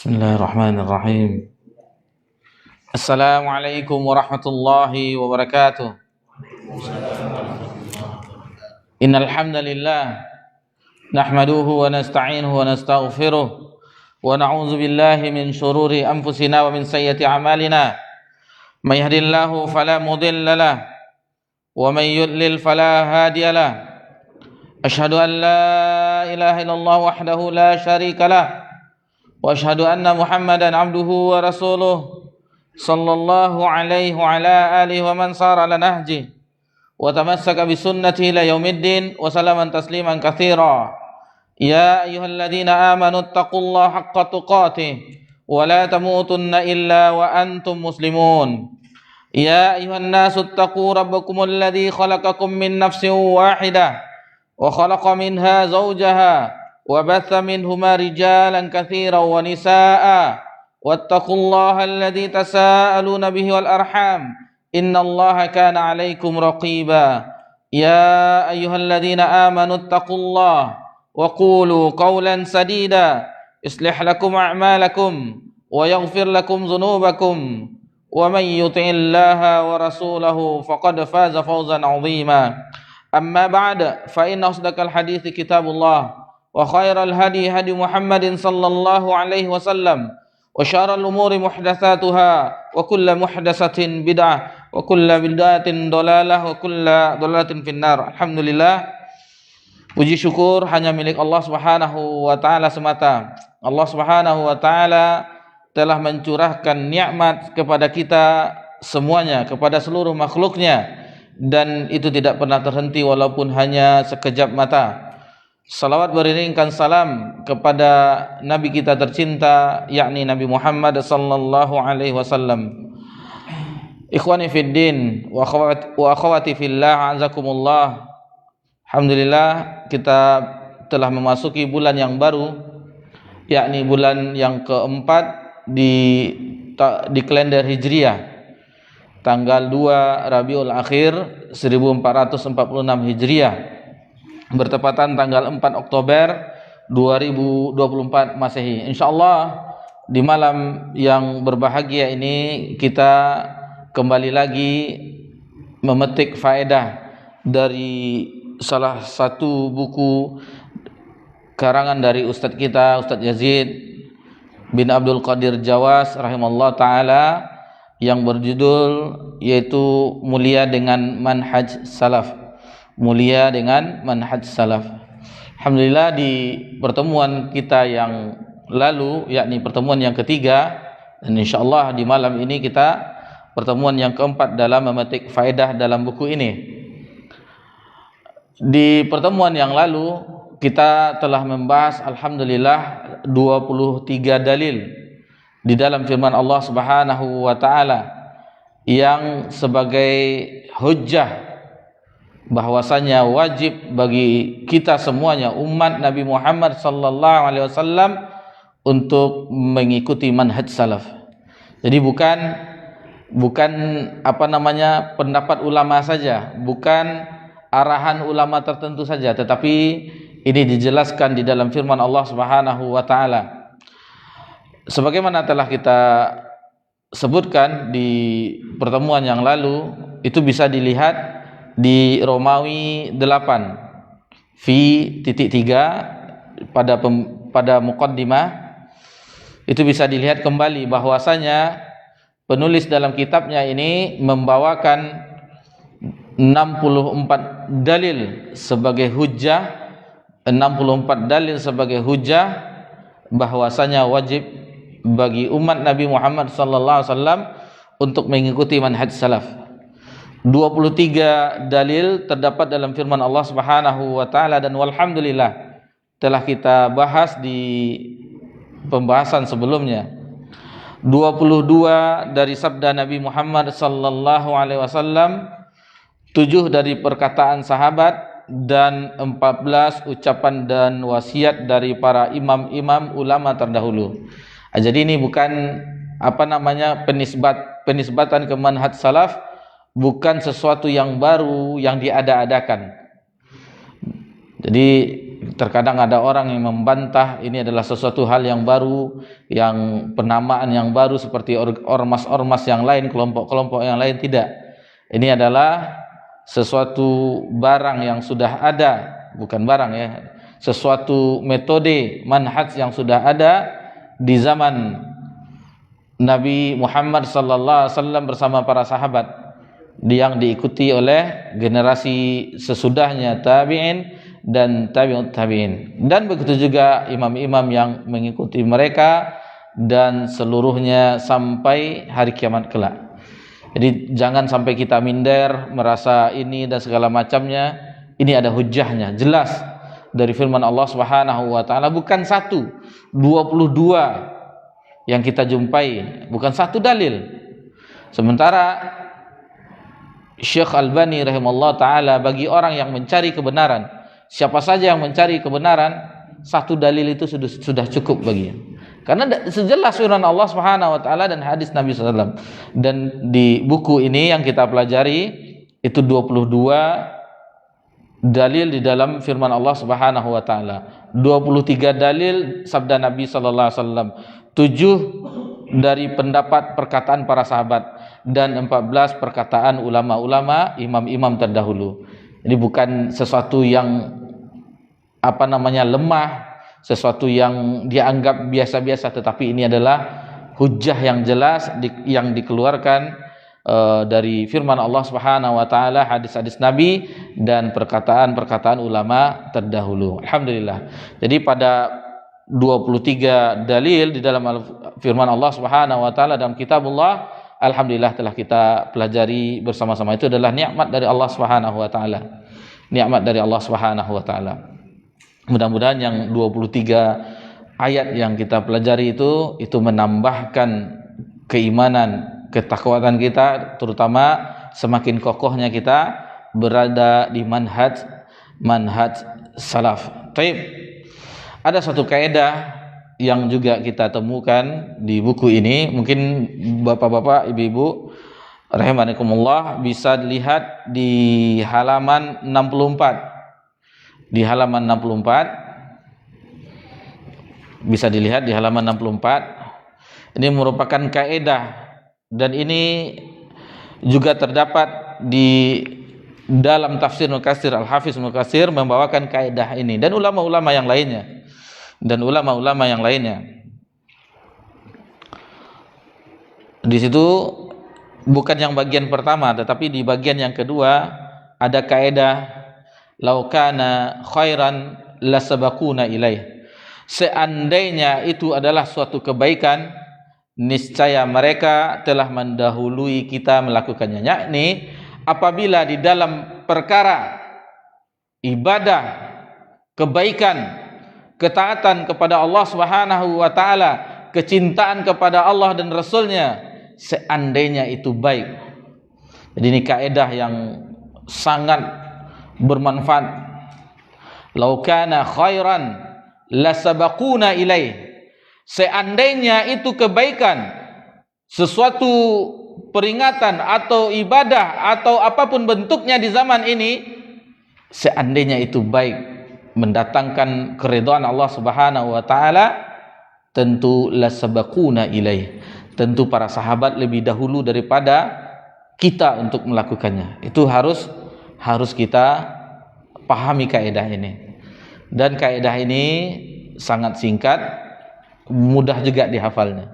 Bismillahirrahmanirrahim. Assalamualaikum warahmatullahi wabarakatuh. Innal hamdalillah nahmaduhu wa nasta'inuhu wa nastaghfiruh wa na'udzu billahi min shururi anfusina wa min sayyiati a'malina. May yahdihillahu fala mudilla lahu wa may yudlil fala hadiya lahu. Asyhadu an la ilaha illallah wahdahu la syarika lahu wa asyhadu anna Muhammadan abduhu wa rasuluh sallallahu alaihi wa ala alihi wa man sara ala nahji wa tamassaka bi sunnati ila yaumiddin wa salaman tasliman katsira. Ya ayyuhalladzina amanu taqullaha haqqa tuqatih wa la tamutunna illa wa antum muslimun. Ya ayyuhan nasu taqu rabbakumul ladzi khalaqakum min nafsin wahidah wa khalaqa minha zawjaha وبث منهما رجالا كثيرا ونساء واتقوا الله الذي تساءلون به والأرحام إن الله كان عليكم رقيبا. يا أيها الذين آمنوا اتقوا الله وقولوا قولا سديدا يصلح لكم أعمالكم ويغفر لكم ذنوبكم ومن يطع الله ورسوله فقد فاز فوزا عظيما. أما بعد فإن أصدق الحديث كتاب الله وخير الهدي هدي محمد صلى الله عليه وسلم وشر الأمور محدثاتها وكل محدثة بدعة وكل بدعة ضلالة وكل ضلالة في النار. Alhamdulillah, puji syukur hanya milik Allah Subhanahu wa taala semata. Allah Subhanahu wa taala telah mencurahkan nikmat kepada kita semuanya, kepada seluruh makhluknya, dan itu tidak pernah terhenti walaupun hanya sekejap mata. Salawat beriringkan salam kepada Nabi kita tercinta, yakni Nabi Muhammad sallallahu alaihi wasallam. Ikhwani fid din wa akhwati fillah, azakumullah. Alhamdulillah, kita telah memasuki bulan yang baru, yakni bulan yang keempat di kalender Hijriah, tanggal 2 Rabiul Akhir 1446 Hijriah, bertepatan tanggal 4 Oktober 2024 Masehi. Insyaallah di malam yang berbahagia ini kita kembali lagi memetik faedah dari salah satu buku karangan dari Ustadz kita, Ustadz Yazid bin Abdul Qadir Jawas rahimallahu taala, yang berjudul yaitu Mulia dengan Manhaj Salaf. Mulia dengan manhaj salaf. Alhamdulillah, di pertemuan kita yang lalu, yakni pertemuan yang ketiga, dan insyaallah di malam ini kita pertemuan yang keempat dalam memetik faedah dalam buku ini. Di pertemuan yang lalu kita telah membahas alhamdulillah 23 dalil di dalam firman Allah Subhanahu wa taala yang sebagai hujjah bahwasanya wajib bagi kita semuanya umat Nabi Muhammad sallallahu alaihi wasallam untuk mengikuti manhaj salaf. Jadi bukan pendapat ulama saja, bukan arahan ulama tertentu saja, tetapi ini dijelaskan di dalam firman Allah Subhanahu wa taala. Sebagaimana telah kita sebutkan di pertemuan yang lalu, itu bisa dilihat di Romawi 8 pada muqaddimah. Itu bisa dilihat kembali bahwasanya penulis dalam kitabnya ini membawakan 64 dalil sebagai hujjah, 64 dalil sebagai hujjah bahwasanya wajib bagi umat Nabi Muhammad sallallahu alaihi wasallam untuk mengikuti manhaj salaf. 23 dalil terdapat dalam firman Allah Subhanahu wa taala, dan walhamdulillah telah kita bahas di pembahasan sebelumnya. 22 dari sabda Nabi Muhammad sallallahu alaihi wasallam, 7 dari perkataan sahabat, dan 14 ucapan dan wasiat dari para imam-imam ulama terdahulu. Jadi ini bukan penisbatan ke manhaj salaf, bukan sesuatu yang baru yang diada-adakan. Jadi terkadang ada orang yang membantah ini adalah sesuatu hal yang baru, yang penamaan yang baru seperti ormas-ormas yang lain, kelompok-kelompok yang lain. Tidak. Ini adalah sesuatu barang yang sudah ada, bukan barang ya, sesuatu metode manhaj yang sudah ada di zaman Nabi Muhammad sallallahu alaihi wasallam bersama para sahabat, yang diikuti oleh generasi sesudahnya tabi'in dan tabi'ut tabi'in, dan begitu juga imam-imam yang mengikuti mereka dan seluruhnya sampai hari kiamat kelak. Jadi jangan sampai kita minder, merasa ini dan segala macamnya. Ini ada hujahnya, jelas dari firman Allah Subhanahu wa taala, bukan 1, 22 yang kita jumpai, bukan 1 dalil. Sementara Syekh Albani rahimahullah taala, bagi orang yang mencari kebenaran, siapa saja yang mencari kebenaran, 1 dalil itu sudah cukup baginya. Karena sejelas firman Allah Subhanahu wa taala dan hadis Nabi SAW. Dan di buku ini yang kita pelajari itu 22 dalil di dalam firman Allah Subhanahu wa taala. 23 dalil sabda Nabi sallallahu alaihi wasallam, 7 dari pendapat perkataan para sahabat, dan 14 perkataan ulama-ulama, imam-imam terdahulu. Ini bukan sesuatu yang lemah, sesuatu yang dianggap biasa-biasa, tetapi ini adalah hujjah yang jelas yang dikeluarkan dari firman Allah Subhanahu wa taala, hadis-hadis Nabi dan perkataan-perkataan ulama terdahulu. Alhamdulillah. Jadi pada 23 dalil di dalam firman Allah Subhanahu wa taala dalam kitabullah, alhamdulillah telah kita pelajari bersama-sama. Itu adalah nikmat dari Allah Subhanahu wa taala. Nikmat dari Allah Subhanahu wa taala. Mudah-mudahan yang 23 ayat yang kita pelajari itu menambahkan keimanan, ketakwaan kita, terutama semakin kokohnya kita berada di manhaj salaf. Baik. Ada satu kaidah yang juga kita temukan di buku ini, mungkin bapak-bapak, ibu-ibu rahimakumullah bisa dilihat di halaman 64. Di halaman 64 bisa dilihat di halaman 64. Ini merupakan kaidah, dan ini juga terdapat di dalam tafsir Ibnu Katsir, Al-Hafiz Ibnu Katsir membawakan kaidah ini, dan ulama-ulama yang lainnya. Di situ bukan yang bagian pertama, tetapi di bagian yang kedua ada kaidah lau kana khairan lasabaquna ilaih. Seandainya itu adalah suatu kebaikan, niscaya mereka telah mendahului kita melakukannya. Yakni apabila di dalam perkara ibadah, kebaikan, ketaatan kepada Allah Subhanahu wa taala, kecintaan kepada Allah dan Rasulnya, seandainya itu baik. Jadi ini kaidah yang sangat bermanfaat. Lau kana khairan lasabaquna ilaih. Seandainya itu kebaikan, sesuatu peringatan atau ibadah atau apapun bentuknya di zaman ini, seandainya itu baik, mendatangkan keridhaan Allah Subhanahu wa taala, tentu lasabaquna ilaih. Tentu para sahabat lebih dahulu daripada kita untuk melakukannya. Itu harus kita pahami kaidah ini. Dan kaidah ini sangat singkat, mudah juga dihafalnya.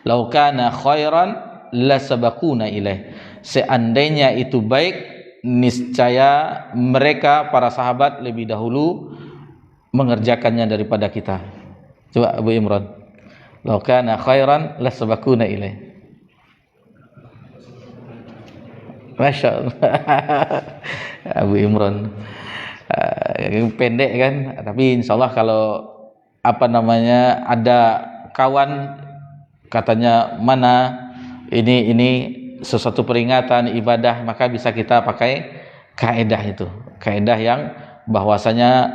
Lau kana khairan lasabaquna ilaih. Seandainya itu baik, niscaya mereka para sahabat lebih dahulu mengerjakannya daripada kita. Coba Abu Imran. Lau kana khairan lasabaquna ilaih. Masya Allah. Abu Imran pendek kan, tapi insya Allah kalau ada kawan katanya mana ini sesuatu peringatan ibadah, maka bisa kita pakai kaidah itu, kaidah yang bahwasanya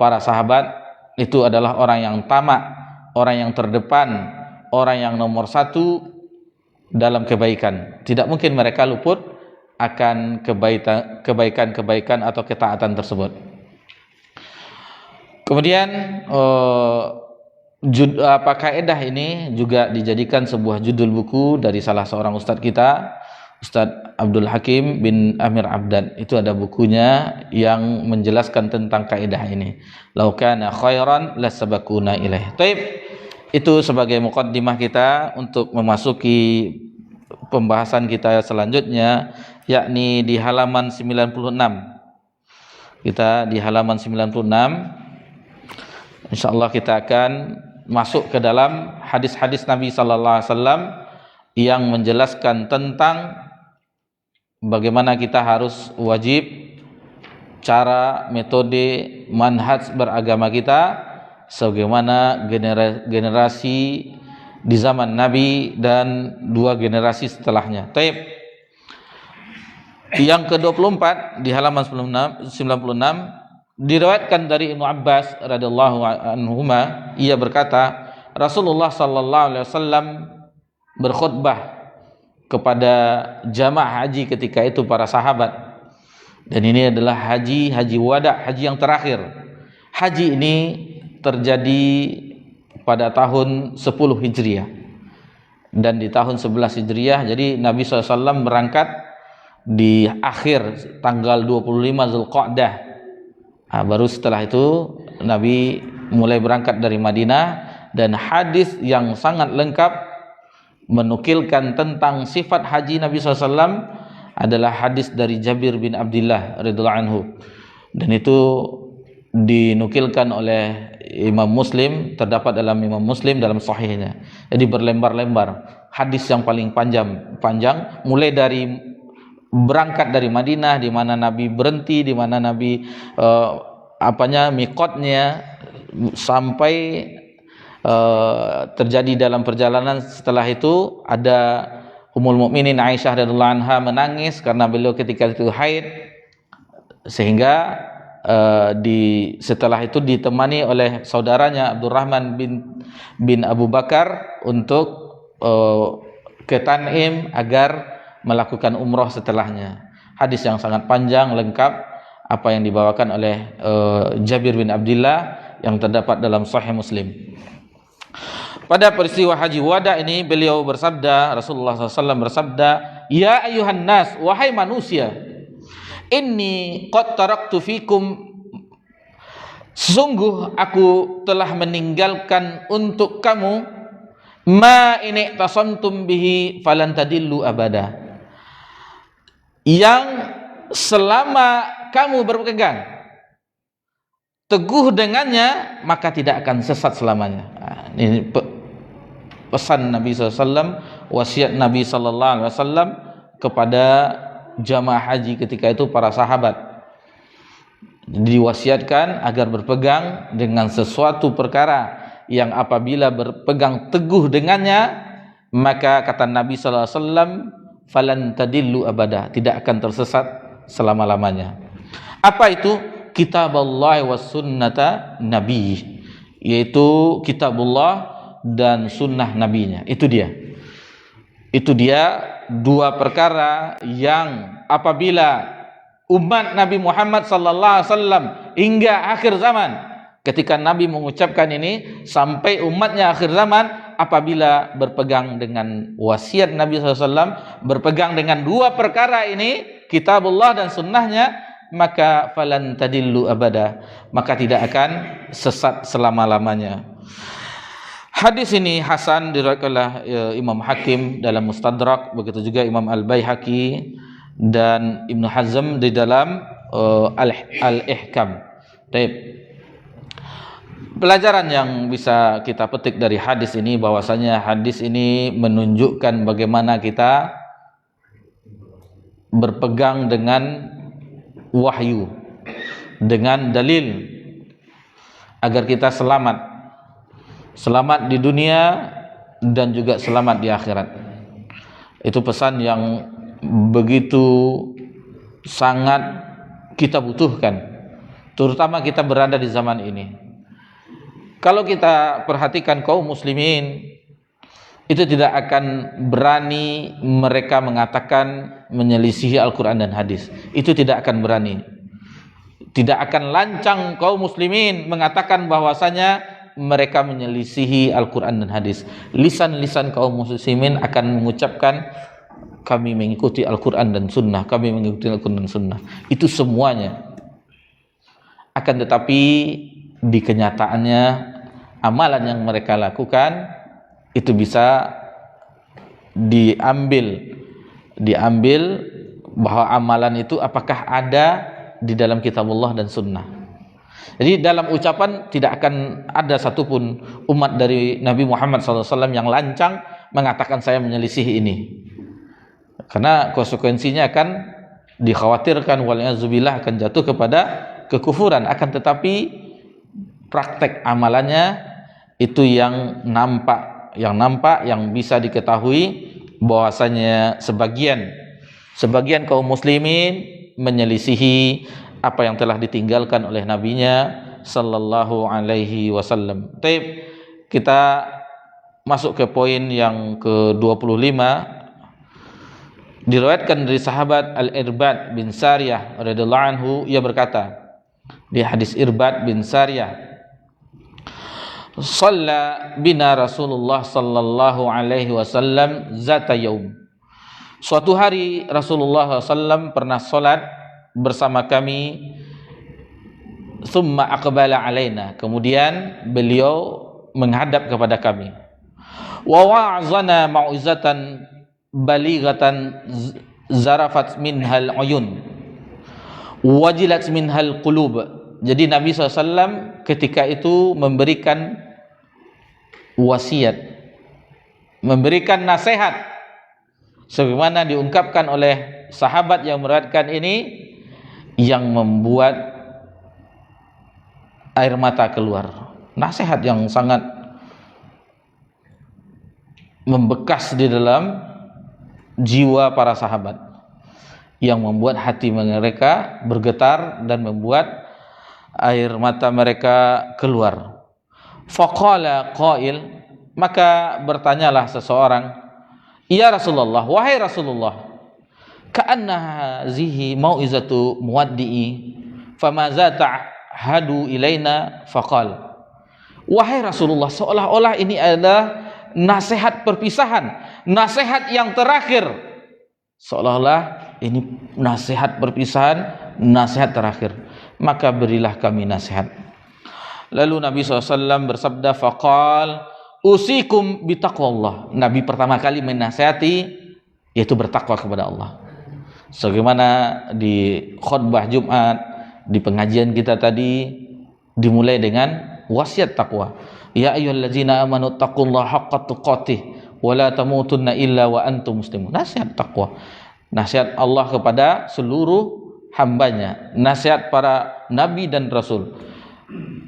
para sahabat itu adalah orang yang tamak, orang yang terdepan, orang yang nomor 1 dalam kebaikan. Tidak mungkin mereka luput akan kebaikan atau ketaatan tersebut. Kemudian kaidah ini juga dijadikan sebuah judul buku dari salah seorang ustadz kita, Ustadz Abdul Hakim bin Amir Abdan. Itu ada bukunya yang menjelaskan tentang kaidah ini. Lau kana khairan lasabaquna ilaih. Taib. Itu sebagai muqaddimah kita untuk memasuki pembahasan kita selanjutnya, yakni di halaman 96. Kita di halaman 96. Insyaallah kita akan masuk ke dalam hadis-hadis Nabi sallallahu alaihi wasallam yang menjelaskan tentang bagaimana kita harus wajib, cara, metode, manhaj beragama kita sebagaimana generasi di zaman Nabi dan 2 generasi setelahnya. Taib. Yang ke-24 di halaman 96 diriwayatkan dari Ibnu Abbas radhiyallahu anhuma, ia berkata, Rasulullah sallallahu alaihi wasallam berkhutbah kepada jamaah haji ketika itu para sahabat. Dan ini adalah haji wada, haji yang terakhir. Haji ini terjadi pada tahun 10 Hijriah dan di tahun 11 Hijriah. Jadi Nabi SAW berangkat di akhir tanggal 25 Zulqa'dah. Baru setelah itu Nabi mulai berangkat dari Madinah, dan hadis yang sangat lengkap menukilkan tentang sifat haji Nabi SAW adalah hadis dari Jabir bin Abdullah radhiyallahu anhu, dan itu dinukilkan oleh Imam Muslim, terdapat dalam Imam Muslim dalam sahihnya. Jadi berlembar-lembar hadis yang paling panjang mulai dari berangkat dari Madinah, di mana Nabi berhenti, di mana Nabi miqatnya, sampai terjadi dalam perjalanan. Setelah itu ada Ummul Mukminin Aisyah radhiyallahu anha menangis karena beliau ketika itu haid, sehingga setelah itu ditemani oleh saudaranya Abdurrahman bin Abu Bakar untuk ke Tan'im agar melakukan umroh setelahnya. Hadis yang sangat panjang lengkap apa yang dibawakan oleh Jabir bin Abdullah yang terdapat dalam Sahih Muslim. Pada peristiwa haji wada ini beliau bersabda, Rasulullah SAW bersabda, ya ayuhan nas, wahai manusia, inni qad taraktu fikum, sungguh aku telah meninggalkan untuk kamu ma ini tasamtum bihi falan tadillu abada, yang selama kamu berpegang teguh dengannya maka tidak akan sesat selamanya. Ini pesan Nabi SAW, wasiat Nabi SAW kepada jamaah haji ketika itu para sahabat. Diwasiatkan agar berpegang dengan sesuatu perkara yang apabila berpegang teguh dengannya maka kata Nabi SAW, falan tadillu abada, tidak akan tersesat selama-lamanya. Apa itu? Kitabullah wa sunnata nabi, yaitu kitabullah dan sunnah nabinya. Itu dia 2 perkara yang apabila umat Nabi Muhammad sallallahu alaihi wasallam hingga akhir zaman, ketika Nabi mengucapkan ini sampai umatnya akhir zaman, apabila berpegang dengan wasiat Nabi SAW, berpegang dengan 2 perkara ini, kitabullah dan sunnahnya, maka falan tadillu abada, maka tidak akan sesat selama-lamanya. Hadis ini hasan, diriwayatkan oleh Imam Hakim dalam Mustadrak, begitu juga Imam Al-Baihaqi dan Ibnu Hazm di dalam Al-Ihkam. Baik. Pelajaran yang bisa kita petik dari hadis ini, bahwasanya hadis ini menunjukkan bagaimana kita berpegang dengan wahyu, dengan dalil, agar kita selamat di dunia dan juga selamat di akhirat. Itu pesan yang begitu sangat kita butuhkan, terutama kita berada di zaman ini. Kalau kita perhatikan kaum muslimin, itu tidak akan berani mereka mengatakan menyelisihi Al-Quran dan hadis. Itu tidak akan berani. Tidak akan lancang kaum muslimin mengatakan bahwasanya mereka menyelisihi Al-Quran dan hadis. Lisan-lisan kaum muslimin akan mengucapkan kami mengikuti Al-Quran dan Sunnah, kami mengikuti Al-Quran dan Sunnah. Itu semuanya. Akan tetapi di kenyataannya amalan yang mereka lakukan itu bisa diambil bahwa amalan itu apakah ada di dalam kitabullah dan sunnah. Jadi dalam ucapan tidak akan ada satupun umat dari Nabi Muhammad SAW yang lancang mengatakan saya menyelisih ini, karena konsekuensinya akan dikhawatirkan wal'iyadzubillah akan jatuh kepada kekufuran. Akan tetapi praktek amalannya itu yang nampak yang bisa diketahui bahwasanya sebagian kaum muslimin menyelisihi apa yang telah ditinggalkan oleh nabinya sallallahu alaihi wasallam. Baik, kita masuk ke poin yang ke-25. Diriwayatkan dari sahabat Al-Irbad bin Sariyah radhiyallahu anhu, ia berkata di hadis Irbad bin Sariyah, "Shalla bina Rasulullah sallallahu alaihi wasallam zata yaum." Suatu hari Rasulullah SAW pernah salat bersama kami. Thumma aqbala alaina, kemudian beliau menghadap kepada kami. Wa wa'azana mau'izatan balighatan zarafat minhal uyun wajilat minhal qulub. Jadi Nabi SAW ketika itu memberikan wasiat, memberikan nasihat, sebagaimana diungkapkan oleh sahabat yang meriwayatkan ini, yang membuat air mata keluar. Nasihat yang sangat membekas di dalam jiwa para sahabat, yang membuat hati mereka bergetar dan membuat air mata mereka keluar. Faqala qail, maka bertanyalah seseorang, ya Rasulullah, wahai Rasulullah, ka'anna hazihi mau'izatu muwaddi'i famaza ta'hadu ilaina. Faqal, wahai Rasulullah, seolah-olah ini adalah nasihat perpisahan, nasihat yang terakhir. Seolah-olah ini nasihat perpisahan, nasihat terakhir. Maka berilah kami nasihat. Lalu Nabi SAW bersabda, faqal usikum bitaqwallah. Nabi pertama kali menasihati yaitu bertakwa kepada Allah. Sebagaimana di khutbah Jumat, di pengajian kita tadi dimulai dengan wasiat takwa. Ya ayyuhallazina amanu taqullaha haqqa tuqatih wa la tamutunna illa wa antum muslimun. Nasihat takwa. Nasihat Allah kepada seluruh hambanya, nasihat para nabi dan rasul,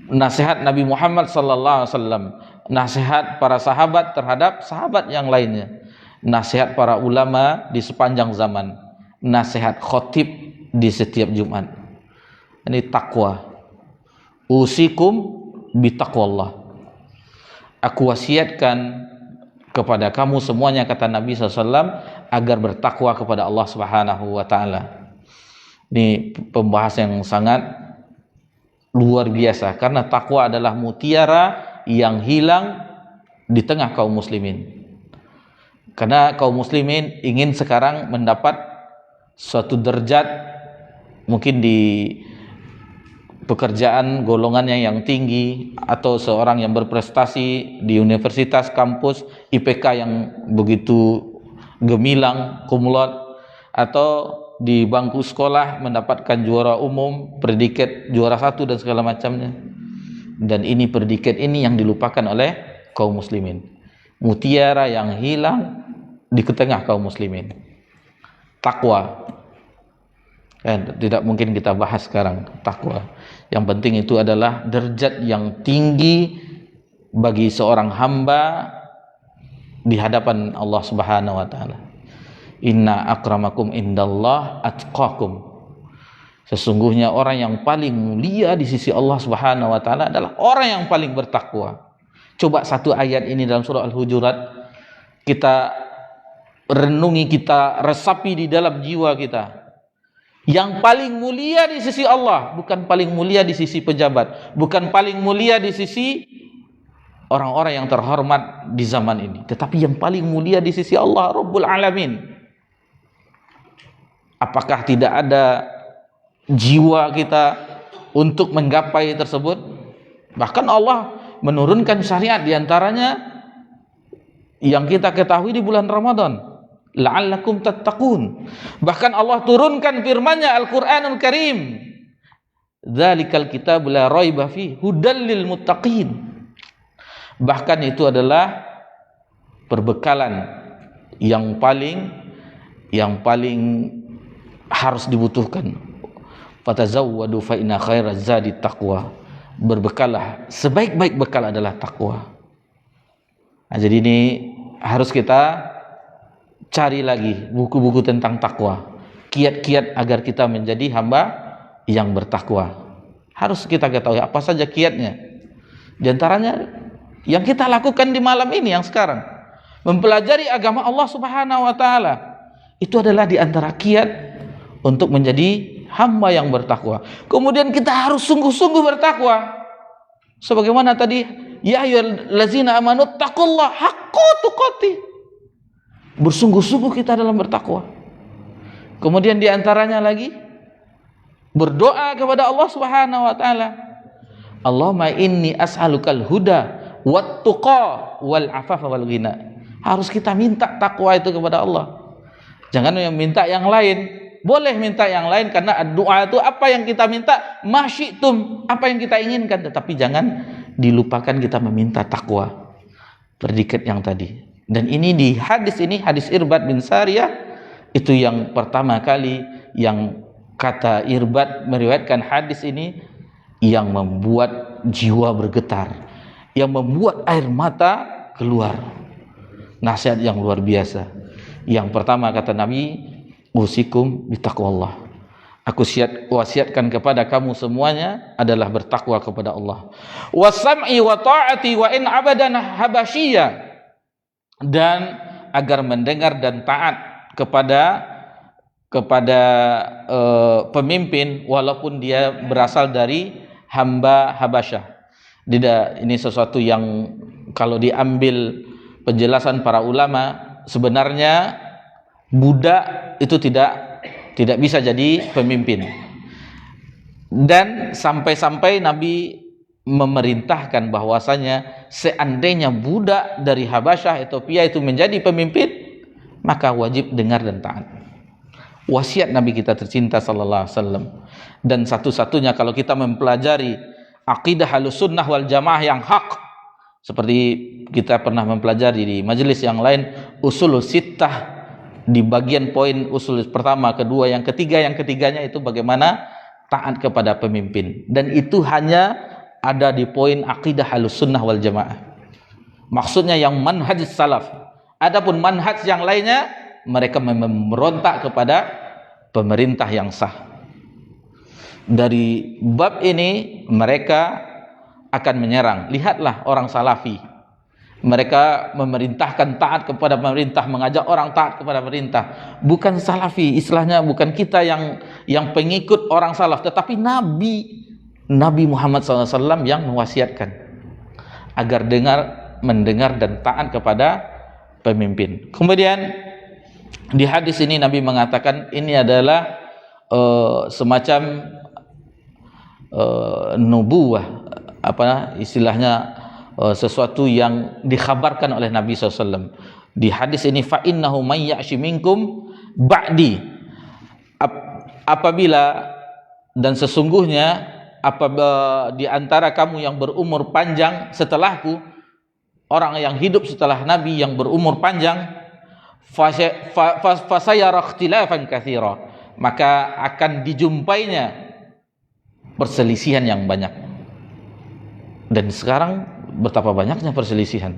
nasihat Nabi Muhammad sallallahu alaihi wasallam, nasihat para sahabat terhadap sahabat yang lainnya, nasihat para ulama di sepanjang zaman, nasihat khotib di setiap Jumat. Ini takwa. Usikum bitaqwallah. Aku wasiatkan kepada kamu semuanya, kata Nabi SAW, agar bertakwa kepada Allah Subhanahu wa Ta'ala. Ini pembahasan yang sangat luar biasa, karena takwa adalah mutiara yang hilang di tengah kaum muslimin. Karena kaum muslimin ingin sekarang mendapat suatu derajat, mungkin di pekerjaan golongannya yang tinggi, atau seorang yang berprestasi di universitas, kampus, IPK yang begitu gemilang, kumlot, atau di bangku sekolah mendapatkan juara umum, predikat juara 1 dan segala macamnya. Dan ini predikat ini yang dilupakan oleh kaum muslimin. Mutiara yang hilang di tengah kaum muslimin. Takwa. Tidak mungkin kita bahas sekarang takwa. Yang penting itu adalah derajat yang tinggi bagi seorang hamba di hadapan Allah Subhanahu wa Ta'ala. Inna akramakum indallah atqakum. Sesungguhnya orang yang paling mulia di sisi Allah Subhanahu wa Ta'ala adalah orang yang paling bertakwa. Coba satu ayat ini dalam surah Al-Hujurat kita renungi, kita resapi di dalam jiwa kita. Yang paling mulia di sisi Allah, bukan paling mulia di sisi pejabat, bukan paling mulia di sisi orang-orang yang terhormat di zaman ini, tetapi yang paling mulia di sisi Allah Rabbul Alamin. Apakah tidak ada jiwa kita untuk menggapai tersebut? Bahkan Allah menurunkan syariat, diantaranya yang kita ketahui di bulan Ramadan, la'allakum tattaqun. Bahkan Allah turunkan firman-Nya Al-Qur'anul Karim, dzalikal kitab la raiba fi hudal lil muttaqin. Bahkan itu adalah perbekalan yang paling harus dibutuhkan. Fatazawwadu fa inna khairaz zadi taqwa. Berbekalah, sebaik-baik bekal adalah takwa. Nah, jadi ini harus kita cari lagi buku-buku tentang takwa, kiat-kiat agar kita menjadi hamba yang bertakwa. Harus kita ketahui apa saja kiatnya. Di antaranya yang kita lakukan di malam ini yang sekarang, mempelajari agama Allah Subhanahu wa taala, itu adalah di antara kiat untuk menjadi hamba yang bertakwa. Kemudian kita harus sungguh-sungguh bertakwa. Sebagaimana tadi, ya ayyuhallazina amanu taqullaha haqqa tuqatih. Bersungguh-sungguh kita dalam bertakwa. Kemudian di antaranya lagi berdoa kepada Allah Subhanahu wa taala. Allahumma inni as'alukal huda wat tuqa wal afafa wal ghina. Harus kita minta takwa itu kepada Allah. Jangan yang minta yang lain. Boleh minta yang lain karena doa itu apa yang kita minta, masyitum, apa yang kita inginkan, tetapi jangan dilupakan kita meminta takwa. Predikat yang tadi. Dan ini di hadis ini, hadis Irbad bin Sariyah, itu yang pertama kali yang kata Irbad meriwayatkan hadis ini yang membuat jiwa bergetar, yang membuat air mata keluar. Nasihat yang luar biasa. Yang pertama kata Nabi, usikum bitaqwallah. Aku wasiatkan kepada kamu semuanya adalah bertakwa kepada Allah. Wasam'i wa ta'ati wa in abadan habasyiyya, dan agar mendengar dan taat kepada pemimpin walaupun dia berasal dari hamba Habasyah. Tidak, ini sesuatu yang kalau diambil penjelasan para ulama, sebenarnya budak itu tidak bisa jadi pemimpin. Dan sampai-sampai Nabi memerintahkan bahwasanya seandainya budak dari Habasyah Ethiopia itu menjadi pemimpin, maka wajib dengar dan taat. Wasiat Nabi kita tercinta sallallahu alaihi wasallam. Dan satu-satunya kalau kita mempelajari akidah Ahlussunnah wal Jamaah yang hak, seperti kita pernah mempelajari di majelis yang lain, usul sittah, di bagian poin usul pertama, kedua, yang ketiga, yang ketiganya itu bagaimana taat kepada pemimpin. Dan itu hanya ada di poin akidah Ahlussunnah wal Jamaah. Maksudnya yang manhaj salaf. Adapun manhaj yang lainnya, mereka memberontak kepada pemerintah yang sah. Dari bab ini mereka akan menyerang. Lihatlah orang salafi, mereka memerintahkan taat kepada pemerintah, mengajak orang taat kepada pemerintah. Bukan salafi, istilahnya bukan kita yang pengikut orang salaf, tetapi Nabi Muhammad SAW yang mewasiatkan agar mendengar dan taat kepada pemimpin. Kemudian di hadis ini Nabi mengatakan ini adalah semacam nubuwah, apa istilahnya, sesuatu yang dikhabarkan oleh Nabi SAW. Di hadis ini, fa innahu may ya'shi minkum ba'di, apabila dan sesungguhnya apabila di antara kamu yang berumur panjang setelahku, orang yang hidup setelah Nabi yang berumur panjang, fasayara ikhtilafan katsira, maka akan dijumpainya perselisihan yang banyak. Dan sekarang betapa banyaknya perselisihan.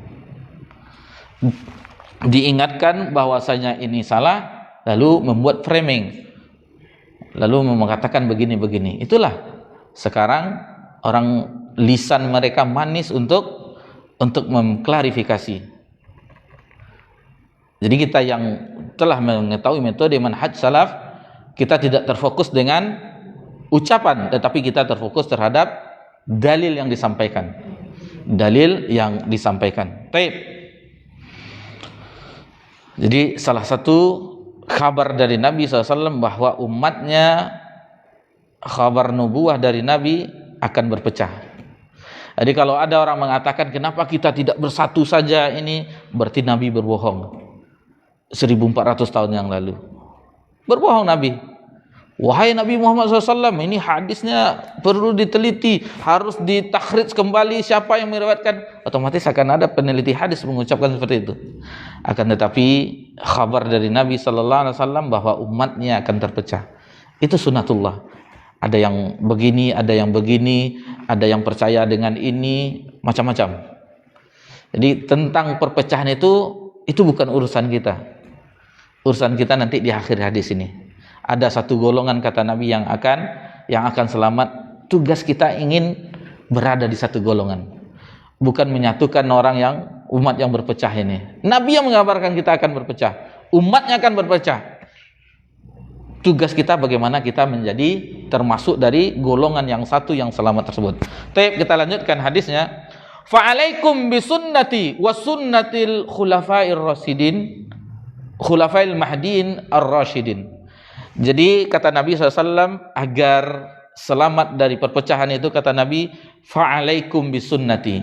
Diingatkan bahwasanya ini salah, lalu membuat framing, lalu mengatakan begini-begini. Itulah sekarang orang lisan mereka manis untuk mengklarifikasi. Jadi kita yang telah mengetahui metode manhaj salaf, Kita tidak terfokus dengan ucapan, tetapi kita terfokus terhadap dalil yang disampaikan. Dalil yang disampaikan. Baik. Jadi salah satu kabar dari Nabi SAW bahwa umatnya, kabar nubuah dari Nabi akan berpecah. Jadi kalau ada orang mengatakan kenapa kita tidak bersatu saja, ini berarti Nabi berbohong 1400 tahun yang lalu. Berbohong Nabi. Wahai Nabi Muhammad SAW, ini hadisnya perlu diteliti, harus ditakhrij kembali siapa yang meriwayatkan. Otomatis akan ada peneliti hadis mengucapkan seperti itu. Akan tetapi kabar dari Nabi SAW bahwa umatnya akan terpecah, itu sunnatullah. Ada yang begini, ada yang begini, ada yang percaya dengan ini, macam-macam. Jadi tentang perpecahan itu bukan urusan kita. Urusan kita nanti di akhir hadis ini. Ada satu golongan kata Nabi yang akan selamat. Tugas kita ingin berada di satu golongan, bukan menyatukan umat yang berpecah ini. Nabi yang mengabarkan kita akan berpecah, umatnya akan berpecah. Tugas kita bagaimana kita menjadi termasuk dari golongan yang satu yang selamat tersebut. Baik, kita lanjutkan hadisnya. Fa'alaikum bisunnati wa sunnatil khulafair rasyidin, khulafail mahdiin ar-rasyidin. Jadi kata Nabi SAW, agar selamat dari perpecahan itu, kata Nabi, fa'alaikum bisunnati,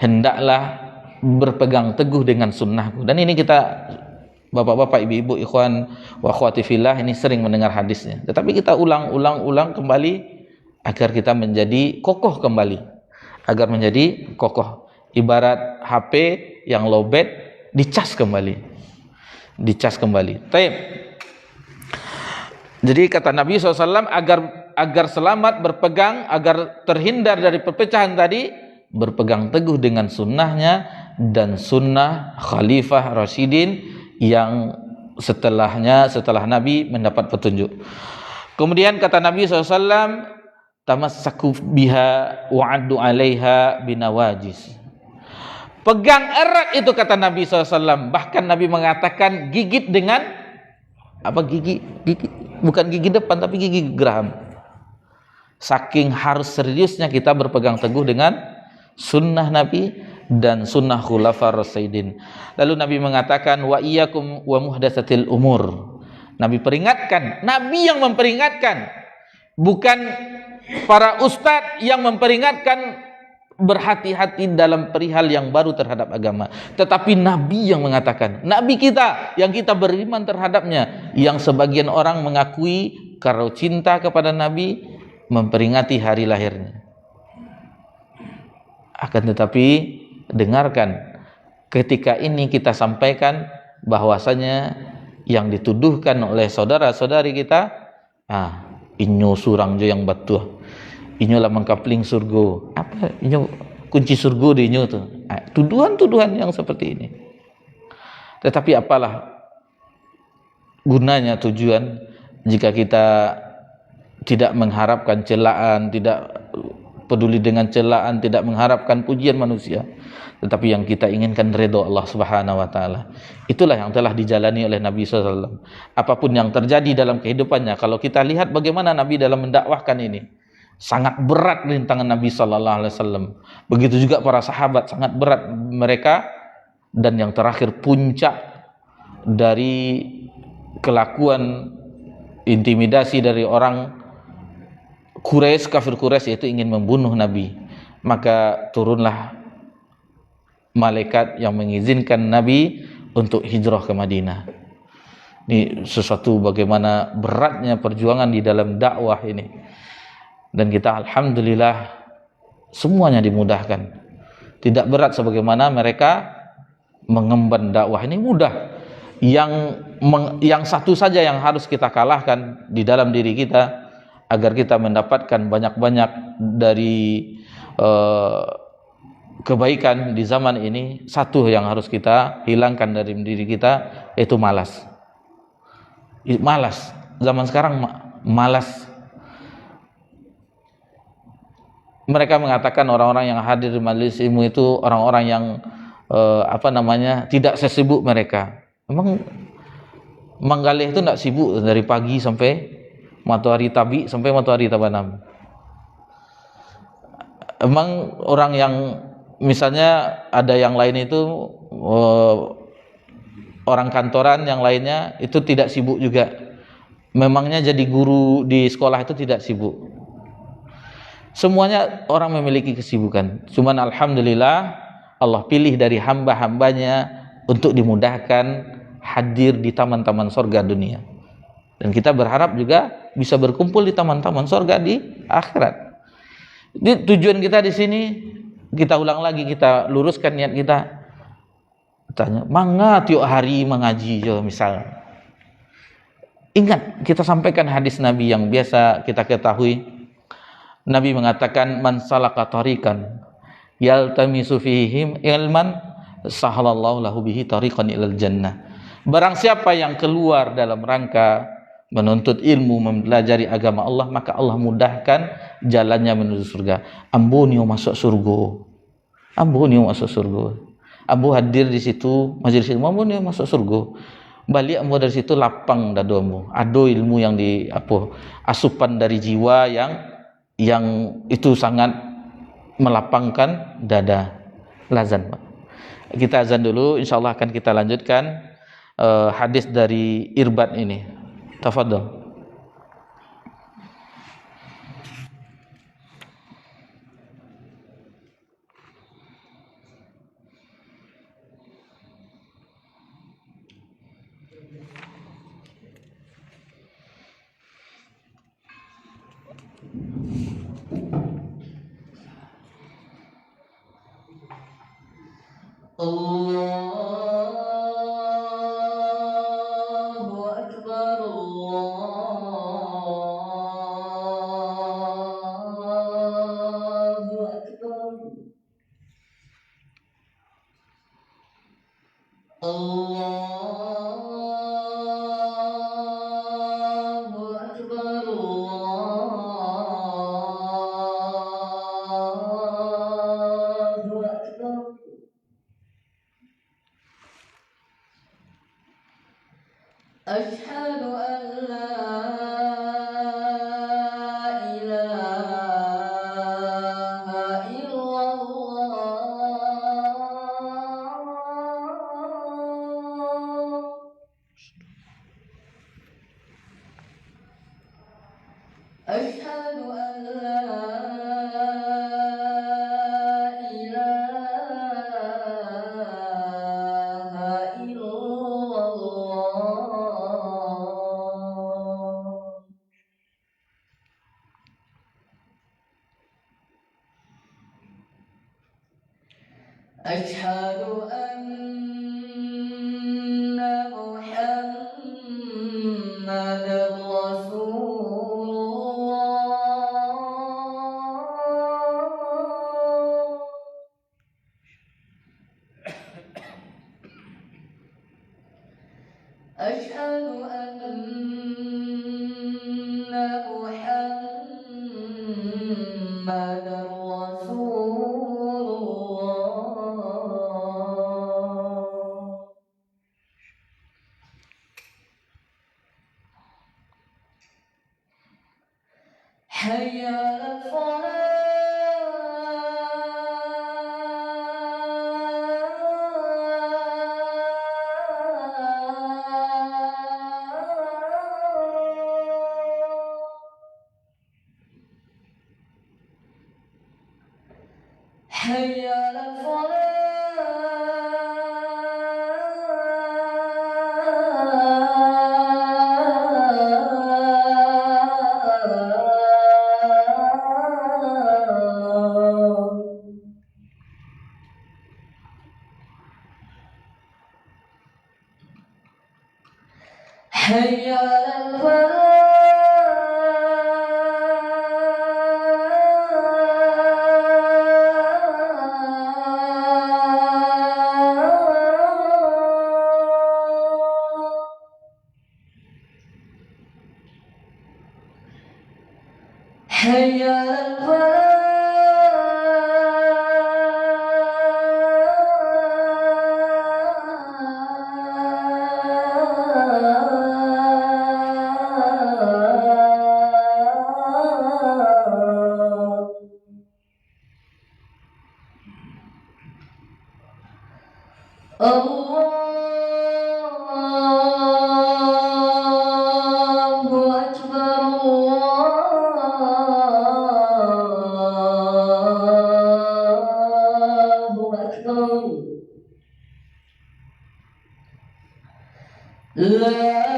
hendaklah berpegang teguh dengan sunnahku. Dan ini kita, bapak-bapak, ibu-ibu, ikhwan wa akhwati fillah, ini sering mendengar hadisnya, tetapi kita ulang kembali agar kita menjadi kokoh kembali, agar menjadi kokoh. Ibarat HP yang lowbat, dicas kembali. Taib. Jadi kata Nabi SAW, agar selamat berpegang, agar terhindar dari perpecahan tadi, berpegang teguh dengan sunnahnya dan sunnah Khalifah Rasyidin yang setelah Nabi mendapat petunjuk. Kemudian kata Nabi SAW, tamassaku biha wa'addu alaiha binawajis. Pegang erat itu kata Nabi SAW. Bahkan Nabi mengatakan gigit dengan gigi, bukan gigi depan tapi gigi geraham. Saking harus seriusnya kita berpegang teguh dengan sunnah Nabi dan sunnah khulafar rasyidin. Lalu Nabi mengatakan wa iyyakum wa muhdatsatil umur. Nabi peringatkan, Nabi yang memperingatkan, bukan para ustadz yang memperingatkan berhati-hati dalam perihal yang baru terhadap agama, tetapi Nabi yang mengatakan, Nabi kita yang kita beriman terhadapnya, yang sebagian orang mengakui kalau cinta kepada Nabi memperingati hari lahirnya. Akan tetapi dengarkan, ketika ini kita sampaikan bahwasanya yang dituduhkan oleh saudara-saudari kita, inyo surang jo yang batuh, inyo lah mengkapling surga, inyo kunci surga di inyo tuh. Tuduhan-tuduhan yang seperti ini. Tetapi apalah gunanya tujuan jika kita tidak mengharapkan celaan, tidak peduli dengan celaan, tidak mengharapkan pujian manusia, tetapi yang kita inginkan ridha Allah Subhanahu wa taala. Itulah yang telah dijalani oleh Nabi SAW. Apapun yang terjadi dalam kehidupannya, kalau kita lihat bagaimana Nabi dalam mendakwahkan ini, sangat berat rintangan Nabi SAW. Begitu juga para sahabat, sangat berat mereka. Dan yang terakhir, puncak dari kelakuan intimidasi dari orang Quraisy, kafir Quraisy, yaitu ingin membunuh Nabi. Maka turunlah malaikat yang mengizinkan Nabi untuk hijrah ke Madinah. Ini sesuatu bagaimana beratnya perjuangan di dalam dakwah ini. Dan kita alhamdulillah semuanya dimudahkan. Tidak berat sebagaimana mereka mengemban dakwah ini, mudah. Yang satu saja yang harus kita kalahkan di dalam diri kita agar kita mendapatkan banyak-banyak dari kebaikan di zaman ini. Satu yang harus kita hilangkan dari diri kita, yaitu malas. Malas. Zaman sekarang malas. Mereka mengatakan orang-orang yang hadir di majelis ilmu itu orang-orang yang tidak sesibuk mereka. Memang menggalih itu tidak sibuk dari pagi sampai matahari terbit sampai matahari terbenam. Emang orang yang misalnya ada yang lain itu orang kantoran yang lainnya itu tidak sibuk juga. Memangnya jadi guru di sekolah itu tidak sibuk. Semuanya orang memiliki kesibukan. Cuman alhamdulillah Allah pilih dari hamba-hambanya untuk dimudahkan hadir di taman-taman surga dunia. Dan kita berharap juga bisa berkumpul di taman-taman surga di akhirat. Tujuan kita di sini, kita ulang lagi, kita luruskan niat kita. Tanya, mangga tiap hari mengaji jo misal. Ingat, kita sampaikan hadis Nabi yang biasa kita ketahui. Nabi mengatakan, man salaka tariqan yaltamisu fihim ilman sahalallahu lahu bihi tariqan ilal jannah. Barang siapa yang keluar dalam rangka menuntut ilmu, mempelajari agama Allah, maka Allah mudahkan jalannya menuju surga. Ambo niu masuk surga. Ambo niu masuk surga. Ambo hadir di situ majelis ilmu, ambo niu masuk surga. Balik ambo dari situ lapang dadu ambo. Ado ilmu yang asupan dari jiwa yang itu sangat melapangkan dada. Lazan, Pak. Kita azan dulu, insyaallah akan kita lanjutkan hadis dari Irbad ini. Tafadhol. Allahu Akbar, Allahu Akbar, Allahu Akbar, Allahu Akbar. Asyhadu an la ilaha illallah. Asyhadu an la ilaha illallah. Asyhadu anna Muhammadar Rasulullah. Asyhadu anna Muhammadar Rasulullah. Hayya 'alal falah. Hayya 'alal falah. Hayya 'alal falah. Hayya 'alal falah. Allahu Akbar, Allahu Akbar. La ilaha illallah.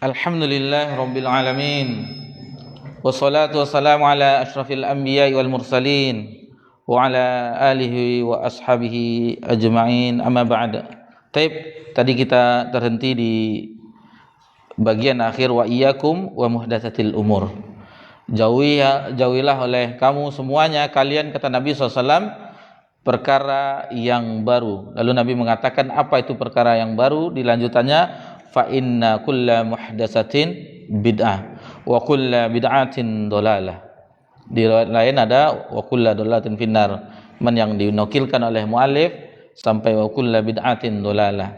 Alhamdulillah Rabbil Alamin. Wassalatu wassalamu ala ashrafil anbiya wal mursalin wa ala alihi wa ashabihi ajma'in, amma ba'd. Tadi kita terhenti di bagian akhir wa iyyakum wa muhdatsatil umur. Jauhilah oleh kamu semuanya, kalian, kata Nabi SAW, perkara yang baru. Lalu Nabi mengatakan apa itu perkara yang baru? Dilanjutannya, fa inna kulla muhdatsatin bid'ah wa kulla bid'atin dolalah. Di riwayat lain ada wa kulla dolalatin finnar, yang dinukilkan oleh muallif sampai wa kulla bid'atin dolalah.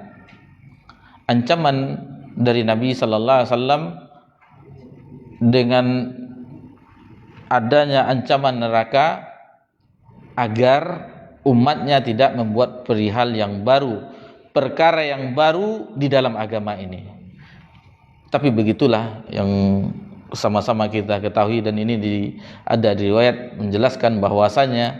Ancaman dari Nabi sallallahu alaihi wasallam dengan adanya ancaman neraka agar umatnya tidak membuat perihal yang baru, perkara yang baru di dalam agama ini. Tapi begitulah yang sama-sama kita ketahui, dan ini ada di riwayat menjelaskan bahwasanya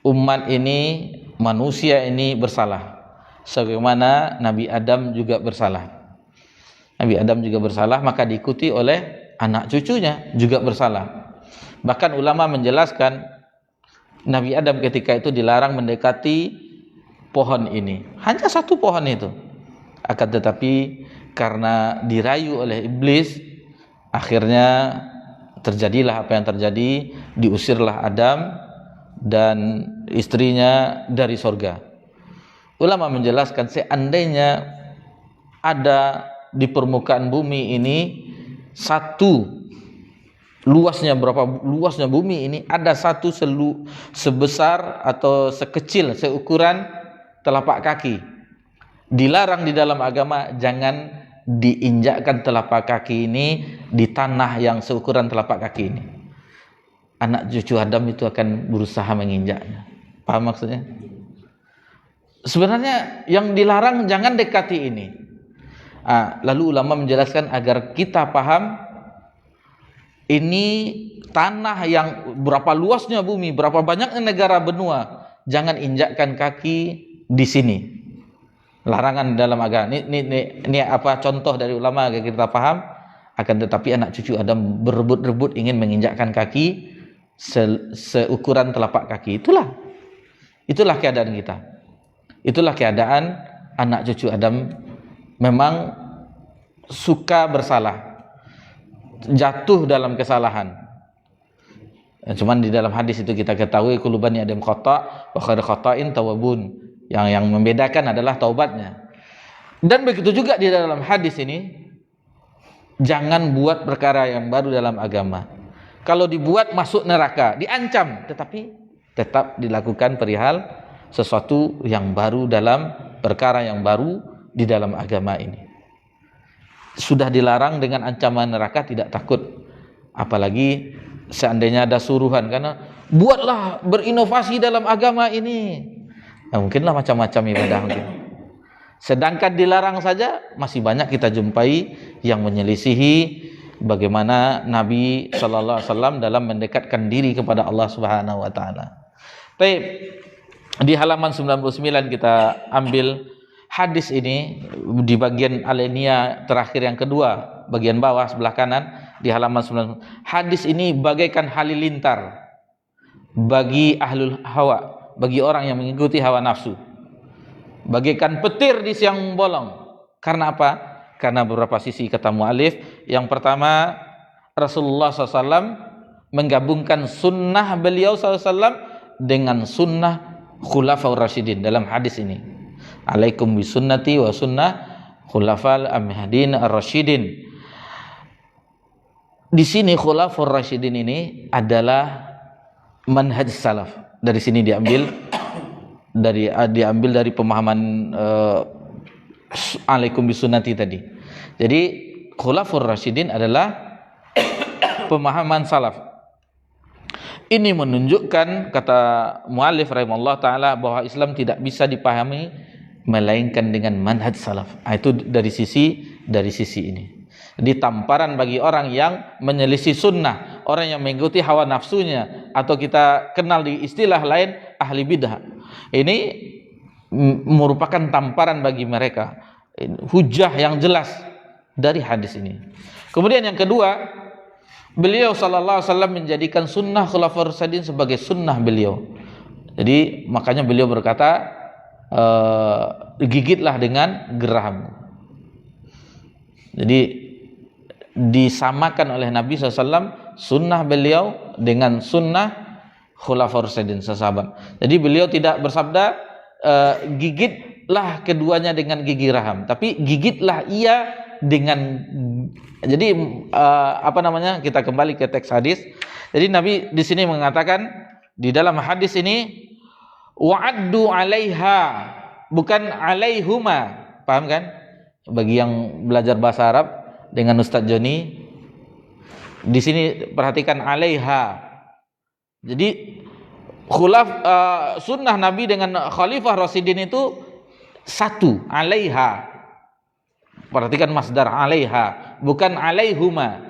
umat ini, manusia ini bersalah, sebagaimana Nabi Adam juga bersalah. Nabi Adam juga bersalah, maka diikuti oleh anak cucunya juga bersalah. Bahkan ulama menjelaskan Nabi Adam ketika itu dilarang mendekati pohon ini, hanya satu pohon itu. Akan tetapi karena dirayu oleh iblis, akhirnya terjadilah apa yang terjadi, diusirlah Adam dan istrinya dari surga. Ulama menjelaskan, seandainya ada di permukaan bumi ini berapa luasnya bumi ini, ada satu sebesar atau sekecil seukuran telapak kaki, dilarang di dalam agama jangan diinjakkan telapak kaki ini di tanah yang seukuran telapak kaki ini. Anak cucu Adam itu akan berusaha menginjaknya. Paham maksudnya? Sebenarnya yang dilarang jangan dekati ini. Lalu ulama menjelaskan agar kita paham, ini tanah yang berapa luasnya bumi, berapa banyaknya negara benua, jangan injakkan kaki di sini. Larangan dalam agama. Ini apa contoh dari ulama agar kita paham. Akan tetapi anak cucu Adam berebut-rebut ingin menginjakkan kaki seukuran telapak kaki. Itulah keadaan kita. Itulah keadaan anak cucu Adam. Memang suka bersalah, jatuh dalam kesalahan. Cuman di dalam hadis itu kita ketahui kullu bani Adam khata' wa khairu khata'in tawabun. Yang membedakan adalah taubatnya. Dan begitu juga di dalam hadis ini, jangan buat perkara yang baru dalam agama. Kalau dibuat masuk neraka, diancam, tetapi tetap dilakukan perihal sesuatu yang baru dalam perkara yang baru di dalam agama ini. Sudah dilarang dengan ancaman neraka, tidak takut. Apalagi seandainya ada suruhan, karena buatlah, berinovasi dalam agama ini. Mungkinlah macam-macam ibadah mungkin. Sedangkan dilarang saja masih banyak kita jumpai yang menyelisihi bagaimana Nabi sallallahu alaihi wasallam dalam mendekatkan diri kepada Allah Subhanahu wa taala. Baik, di halaman 99 kita ambil hadis ini di bagian alinea terakhir yang kedua, bagian bawah sebelah kanan di halaman 99. Hadis ini bagaikan halilintar bagi ahlul hawa, bagi orang yang mengikuti hawa nafsu, bagaikan petir di siang bolong. Karena apa? Karena beberapa sisi, kata mu'alif. Yang pertama, Rasulullah SAW menggabungkan sunnah beliau SAW dengan sunnah khulafaur rasyidin dalam hadis ini. Alaikum bisunnati wa sunnah Khulafal Mahdiyyin Ar-Rasyidin. Di sini Khulafur Rasyidin ini adalah manhaj salaf. Dari sini diambil dari pemahaman alaikum bisunnati tadi. Jadi Khulafur Rasyidin adalah pemahaman salaf. Ini menunjukkan, kata muallif rahimahullah taala, bahwa Islam tidak bisa dipahami melainkan dengan manhaj salaf. Itu dari sisi ini. Di tamparan bagi orang yang menyelisih sunnah, orang yang mengikuti hawa nafsunya, atau kita kenal di istilah lain ahli bidah. Ini merupakan tamparan bagi mereka, hujah yang jelas dari hadis ini. Kemudian yang kedua, beliau sallallahu alaihi wasallam menjadikan sunnah Khulafaur Rasyidin sebagai sunnah beliau. Jadi makanya beliau berkata, gigitlah dengan geraham. Jadi disamakan oleh Nabi SAW sunnah beliau dengan sunnah Khulafaur Rasyidin sahabat. Jadi beliau tidak bersabda gigitlah keduanya dengan gigi raham, tapi gigitlah ia dengan. Jadi kita kembali ke teks hadis. Jadi Nabi di sini mengatakan, di dalam hadis ini, wa'addu 'alaiha, bukan 'alaihuma. Paham kan? Bagi yang belajar bahasa Arab dengan Ustadz Joni, di sini perhatikan 'alaiha. Jadi sunnah Nabi dengan Khalifah Rasyidin itu satu, 'alaiha. Perhatikan masdar 'alaiha, bukan 'alaihuma.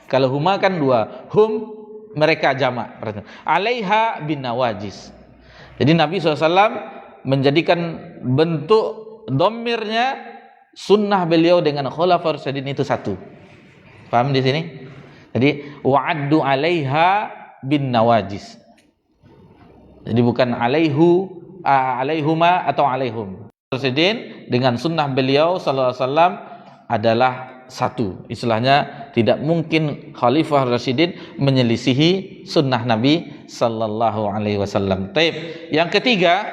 Kalau huma kan dua, hum mereka jamak. 'Alaiha bin nawajis. Jadi Nabi SAW menjadikan bentuk domirnya sunnah beliau dengan Khulafaur Rasyidin itu satu. Paham di sini? Jadi wa'addu 'alaiha bin nawajis. Jadi bukan alaihuma atau alaihum. Rasyidin dengan sunnah beliau sallallahu alaihi wasallam adalah satu. Istilahnya tidak mungkin Khalifah Rasyidin menyelisihi sunnah Nabi sallallahu alaihi wasallam. Taib. Yang ketiga,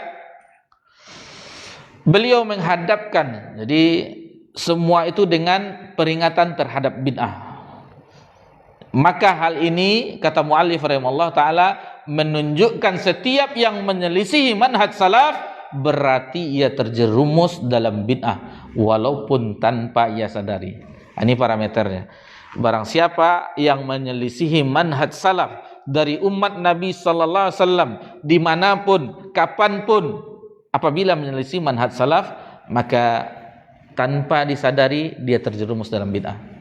beliau menghadapkan, jadi semua itu dengan peringatan terhadap bid'ah. Maka hal ini, kata muallif rahimahullah taala, menunjukkan setiap yang menyelisihi manhaj salaf berarti ia terjerumus dalam bid'ah walaupun tanpa ia sadari. Ini parameternya. Barang siapa yang menyelisihi manhaj salaf dari umat Nabi sallallahu alaihi wasallam dimanapun, kapanpun, apabila menyelisih manhaj salaf, maka tanpa disadari dia terjerumus dalam bid'ah.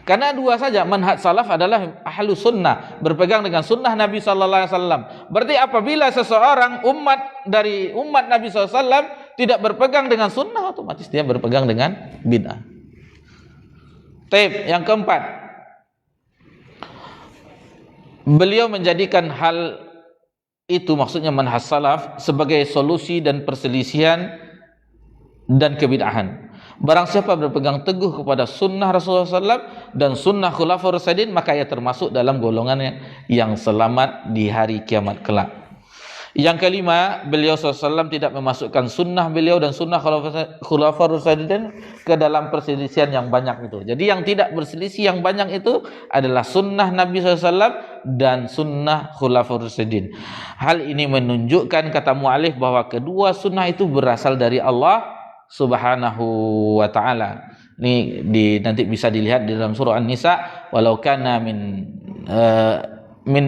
Karena dua saja, manhaj salaf adalah ahlu sunnah, berpegang dengan sunnah Nabi sallallahu alaihi wasallam. Berarti apabila seseorang dari umat Nabi sallallahu alaihi wasallam tidak berpegang dengan sunnah, otomatis dia berpegang dengan bid'ah. Taib. Yang keempat, beliau menjadikan hal itu, maksudnya manhaj salaf, sebagai solusi dan perselisihan dan kebid'ahan. Barang siapa berpegang teguh kepada sunnah Rasulullah SAW dan sunnah Khulafaur Rasyidin, maka ia termasuk dalam golongan yang selamat di hari kiamat kelak. Yang kelima, beliau SAW tidak memasukkan sunnah beliau dan sunnah Khulafaur Rasyidin ke dalam perselisihan yang banyak itu. Jadi yang tidak berselisih yang banyak itu adalah sunnah Nabi SAW dan sunnah Khulafaur Rasyidin. Hal ini menunjukkan, kata mu'alif, bahwa kedua sunnah itu berasal dari Allah Subhanahu wa ta'ala. Ini nanti bisa dilihat di dalam surah An-Nisa, walau kana min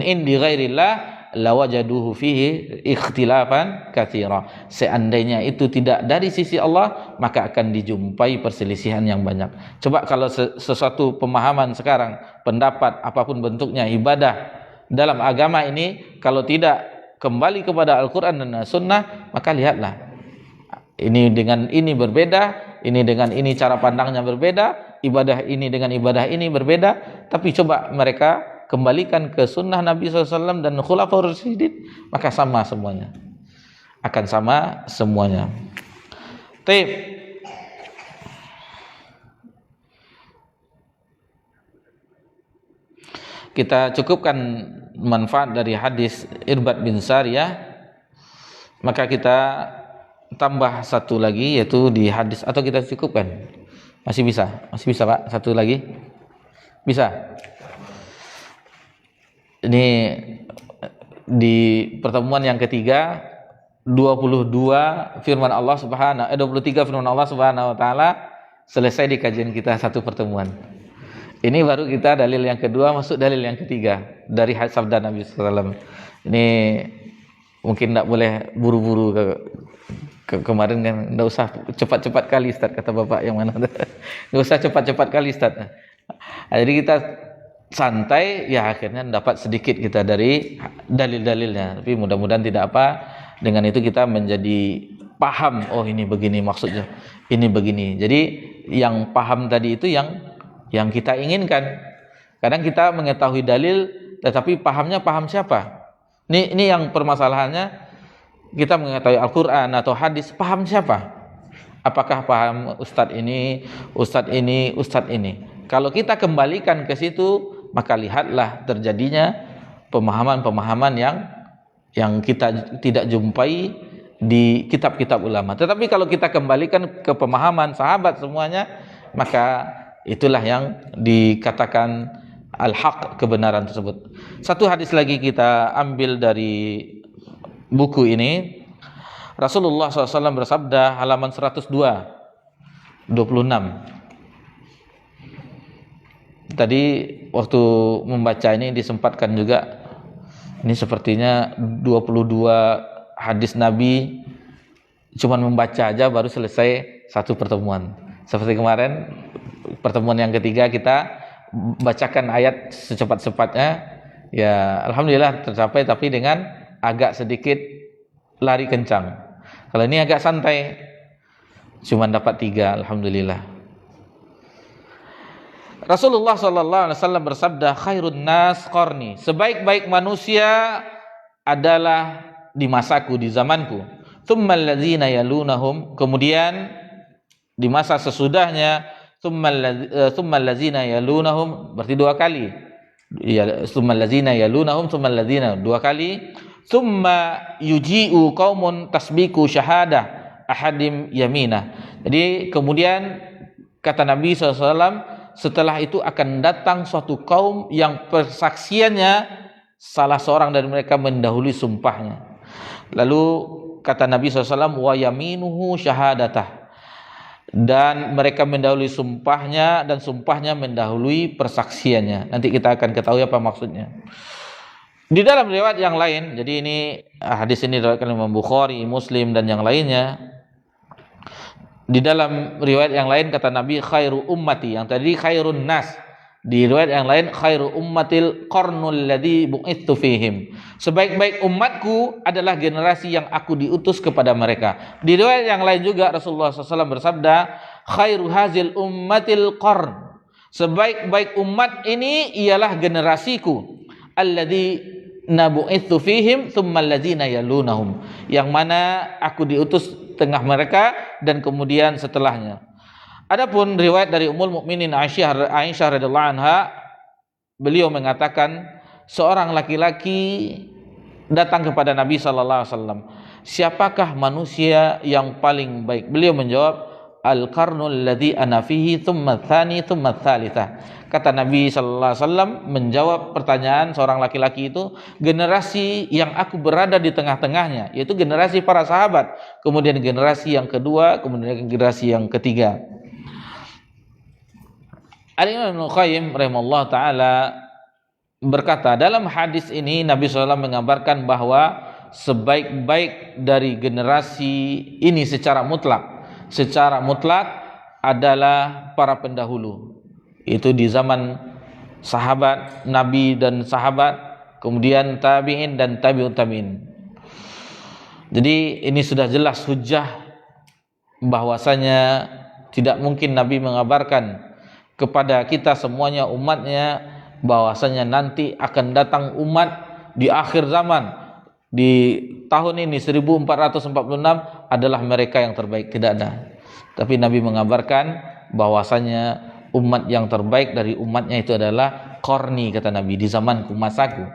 indi ghairillah lawajaduhu fihi ikhtilafan katsira. Seandainya itu tidak dari sisi Allah, maka akan dijumpai perselisihan yang banyak. Coba kalau sesuatu pemahaman sekarang, pendapat apapun bentuknya, ibadah dalam agama ini, kalau tidak kembali kepada Al-Quran dan Sunnah, maka lihatlah, ini dengan ini berbeda, ini dengan ini cara pandangnya berbeda, ibadah ini dengan ibadah ini berbeda. Tapi coba mereka kembalikan ke sunnah Nabi SAW dan Khulafaur Rasyidin, maka sama semuanya, akan sama semuanya. Taib. Kita cukupkan manfaat dari hadis Irbad bin Sariyah, maka kita tambah satu lagi, yaitu di hadis, atau kita cukupkan? Masih bisa Pak, satu lagi bisa. Ini di pertemuan yang ketiga 23 firman Allah Subhanahu wa taala selesai di kajian kita satu pertemuan. Ini baru kita dalil yang kedua masuk dalil yang ketiga dari sabda Nabi sallallahu alaihi wasallam. Ini mungkin tidak boleh buru-buru kemarin kan, tidak usah cepat-cepat kali Ustaz, kata Bapak yang mana. Tidak usah cepat-cepat kali Ustaz. Jadi kita santai, ya akhirnya dapat sedikit kita dari dalil-dalilnya. Tapi mudah-mudahan tidak apa, dengan itu kita menjadi paham, oh ini begini maksudnya, ini begini. Jadi yang paham tadi itu yang kita inginkan. Kadang kita mengetahui dalil, tetapi pahamnya paham siapa? Ini yang permasalahannya, kita mengetahui Al-Quran atau hadis, paham siapa? Apakah paham Ustadz ini, Ustadz ini, Ustadz ini? Kalau kita kembalikan ke situ, maka lihatlah terjadinya pemahaman-pemahaman yang kita tidak jumpai di kitab-kitab ulama. Tetapi kalau kita kembalikan ke pemahaman sahabat semuanya, maka itulah yang dikatakan al-haq, kebenaran tersebut. Satu hadis lagi kita ambil dari buku ini. Rasulullah SAW bersabda, halaman 102, 26. Tadi waktu membaca ini disempatkan juga, ini sepertinya 22 hadis Nabi, cuman membaca aja baru selesai satu pertemuan. Seperti kemarin pertemuan yang ketiga kita bacakan ayat secepat-cepatnya, ya alhamdulillah tercapai, tapi dengan agak sedikit lari kencang. Kalau ini agak santai, cuman dapat 3, alhamdulillah. Rasulullah SAW bersabda, khairun nas qarni, sebaik-baik manusia adalah di masaku, di zamanku. Tsummal ladzina yalunahum, kemudian di masa sesudahnya, tsummal ladzina yalunahum, berarti 2 kali. Ya, tsummal ladzina yalunahum, tsummal ladzina 2 kali. Tsumma yuji'u qaumun tasbiku syahadah ahadim yaminah. Jadi kemudian kata Nabi SAW, setelah itu akan datang suatu kaum yang persaksiannya salah seorang dari mereka mendahului sumpahnya. Lalu kata Nabi SAW, wa yaminuhu syahadatah, dan mereka mendahului sumpahnya dan sumpahnya mendahului persaksiannya. Nanti kita akan ketahui apa maksudnya. Di dalam riwayat yang lain, jadi ini hadis ini diriwayatkan Imam Bukhari, Muslim dan yang lainnya. Di dalam riwayat yang lain kata Nabi, khairu ummati, yang tadi khairun nas. Di riwayat yang lain, khairu ummatil qarnul ladzi bu'itsu fihim, sebaik-baik umatku adalah generasi yang aku diutus kepada mereka. Di riwayat yang lain juga Rasulullah SAW bersabda, khairu hazil ummatil qarn, sebaik-baik umat ini ialah generasiku, alladzi nabu'itsu fihim tsummal ladzina yalunahum, yang mana aku diutus tengah mereka dan kemudian setelahnya. Adapun riwayat dari Ummul Mukminin Aisyah radhiyallahu anha, beliau mengatakan seorang laki-laki datang kepada Nabi sallallahu alaihi wasallam, siapakah manusia yang paling baik? Beliau menjawab, al-qarnul ladzi ana fihi tsumma tsani tsumma tsalitsah. Kata Nabi sallallahu alaihi wasallam menjawab pertanyaan seorang laki-laki itu, generasi yang aku berada di tengah-tengahnya, yaitu generasi para sahabat, kemudian generasi yang kedua, kemudian generasi yang ketiga. Al-Imam Ibnu Qayyim rahimahullah ta'ala berkata, dalam hadis ini Nabi SAW mengabarkan bahwa sebaik-baik dari generasi ini secara mutlak adalah para pendahulu. Itu di zaman sahabat Nabi dan sahabat, kemudian tabi'in dan tabi'ut tabi'in. Jadi ini sudah jelas hujjah bahwasanya tidak mungkin Nabi mengabarkan kepada kita semuanya umatnya bahwasanya nanti akan datang umat di akhir zaman, di tahun ini 1446 adalah mereka yang terbaik. Tidak ada. Tapi Nabi mengabarkan bahwasanya umat yang terbaik dari umatnya itu adalah qarni, kata Nabi, di zamanku, masaku.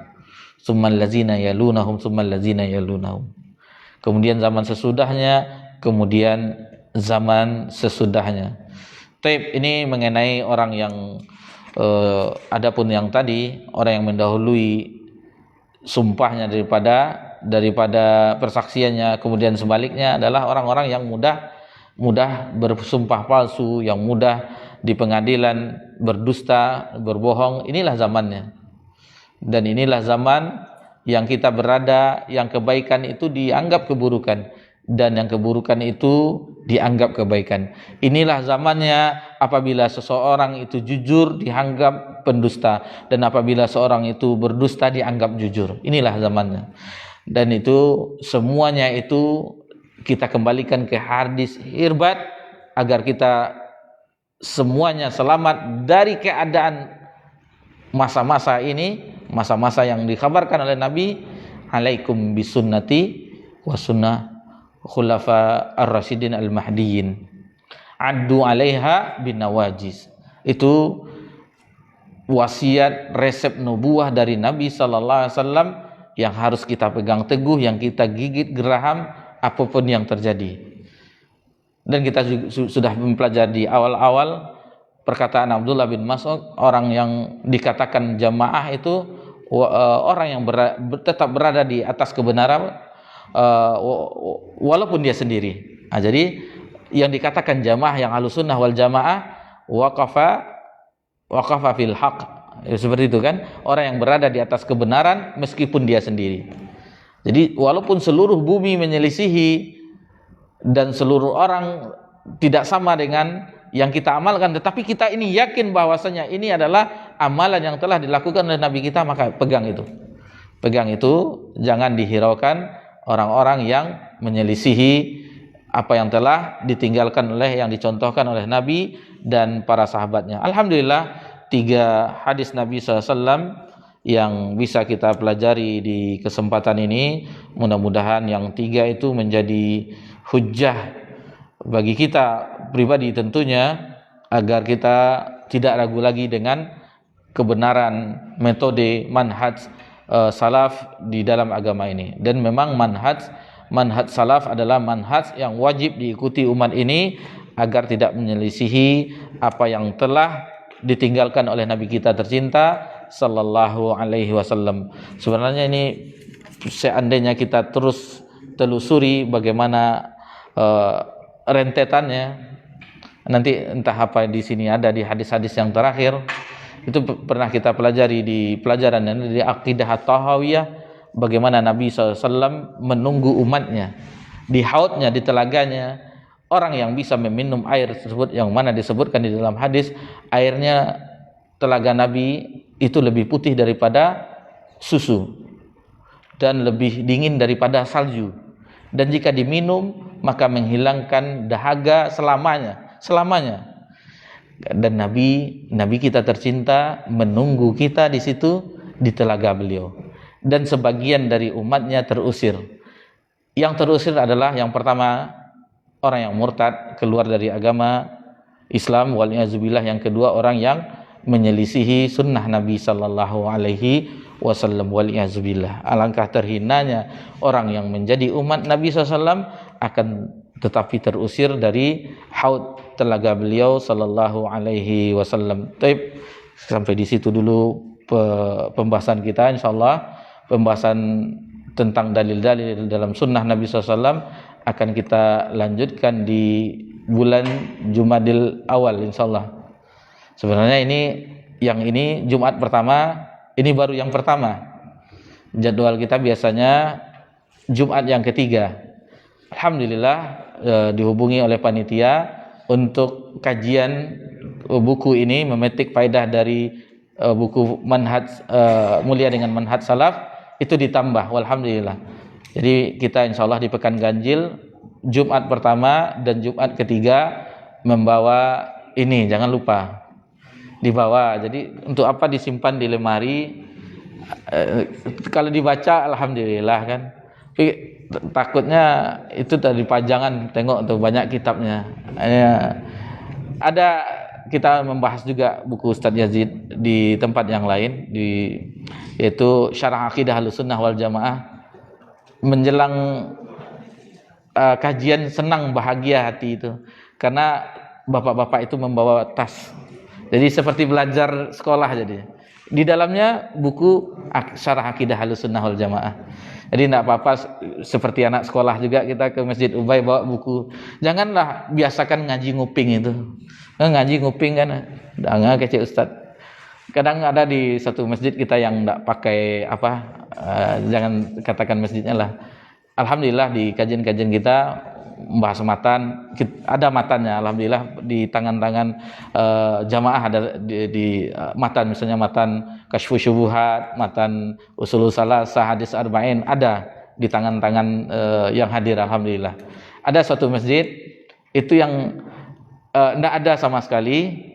Tsummal ladzina yalunahum tsummal ladzina yalunahum. Kemudian zaman sesudahnya kemudian zaman sesudahnya. Taib ini mengenai orang yang adapun yang tadi orang yang mendahului sumpahnya daripada persaksiannya, kemudian sebaliknya adalah orang-orang yang mudah bersumpah palsu, yang mudah di pengadilan berdusta, berbohong. Inilah zamannya. Dan inilah zaman yang kita berada, yang kebaikan itu dianggap keburukan dan yang keburukan itu dianggap kebaikan. Inilah zamannya apabila seseorang itu jujur dianggap pendusta, dan apabila seorang itu berdusta dianggap jujur. Inilah zamannya. Dan itu semuanya itu kita kembalikan ke hadis irbat agar kita semuanya selamat dari keadaan masa-masa ini, masa-masa yang dikabarkan oleh Nabi, alaikum bisunnati wa sunnah khulafa ar-rasyidin al-mahdiyyin addu alaiha bin nawajis. Itu wasiat resep nubuah dari Nabi sallallahu alaihi wasallam yang harus kita pegang teguh, yang kita gigit geraham apapun yang terjadi. Dan kita sudah mempelajari di awal-awal perkataan Abdullah bin Mas'ud, orang yang dikatakan jamaah itu orang yang tetap berada di atas kebenaran walaupun dia sendiri. Nah, jadi yang dikatakan jamaah yang Ahlussunnah wal Jamaah waqafa fil haq, seperti itu kan, orang yang berada di atas kebenaran meskipun dia sendiri. Jadi walaupun seluruh bumi menyelisihi dan seluruh orang tidak sama dengan yang kita amalkan, tetapi kita ini yakin bahwasanya ini adalah amalan yang telah dilakukan oleh Nabi kita, maka pegang itu. Pegang itu, jangan dihiraukan orang-orang yang menyelisihi apa yang telah ditinggalkan oleh, yang dicontohkan oleh Nabi dan para sahabatnya. Alhamdulillah, 3 hadis Nabi SAW yang bisa kita pelajari di kesempatan ini. Mudah-mudahan yang 3 itu menjadi hujjah bagi kita pribadi tentunya, agar kita tidak ragu lagi dengan kebenaran metode manhaj salaf di dalam agama ini. Dan memang manhaj salaf adalah manhaj yang wajib diikuti umat ini agar tidak menyelisihi apa yang telah ditinggalkan oleh Nabi kita tercinta sallallahu alaihi wasallam. Sebenarnya ini seandainya kita terus telusuri bagaimana rentetannya, nanti entah apa di sini ada di hadis-hadis yang terakhir itu pernah kita pelajari di pelajaran di Aqidah At-Tahawiyah, bagaimana Nabi SAW menunggu umatnya di haudnya, di telaganya. Orang yang bisa meminum air tersebut, yang mana disebutkan di dalam hadis, airnya telaga Nabi itu lebih putih daripada susu dan lebih dingin daripada salju, dan jika diminum maka menghilangkan dahaga selamanya. Dan Nabi kita tercinta menunggu kita di situ, di telaga beliau. Dan sebagian dari umatnya terusir. Yang terusir adalah yang pertama orang yang murtad, keluar dari agama Islam, wal'iyazubillah. Yang kedua orang yang menyelisihi sunnah Nabi sallallahu alaihi wasallam, wal'iyazubillah. Alangkah terhinanya orang yang menjadi umat Nabi SAW akan tetapi terusir dari haud telaga beliau sallallahu alaihi wasallam. Baik, sampai di situ dulu pembahasan kita. Insyaallah pembahasan tentang dalil-dalil dalam sunnah Nabi SAW akan kita lanjutkan di bulan Jumadil Awal insyaallah. Sebenarnya ini Jumat pertama, ini baru yang pertama. Jadwal kita biasanya Jumat yang ketiga. Alhamdulillah dihubungi oleh panitia untuk kajian buku ini, memetik faedah dari buku manhaj mulia dengan manhaj salaf, itu ditambah. Walhamdulillah. Jadi kita insyaallah di pekan ganjil Jumat pertama dan Jumat ketiga membawa ini, jangan lupa dibawa. Jadi untuk apa disimpan di lemari, kalau dibaca alhamdulillah kan. Tapi takutnya itu tadi pajangan, tengok tuh banyak kitabnya. Ada kita membahas juga buku Ustadz Yazid di tempat yang lain, yaitu Syarah Aqidah Ahlussunnah wal Jamaah. Menjelang kajian senang, bahagia hati itu, karena bapak-bapak itu membawa tas. Jadi seperti belajar sekolah jadi. Di dalamnya buku Syarah Aqidah Ahlussunnah wal Jamaah. Jadi tidak apa-apa seperti anak sekolah juga kita ke Masjid Ubay bawa buku. Janganlah biasakan ngaji nguping itu. Ngaji nguping kan, enggak kecil Ustaz. Kadang ada di satu masjid kita yang tidak pakai jangan katakan masjidnya lah. Alhamdulillah di kajian-kajian kita membahas matan, ada matannya. Alhamdulillah di tangan-tangan jamaah ada di matan, misalnya matan Kasyfus Syubuhat, matan Ushulus Salasah, Hadis Arba'in, ada di tangan-tangan yang hadir. Alhamdulillah. Ada suatu masjid itu yang tidak ada sama sekali.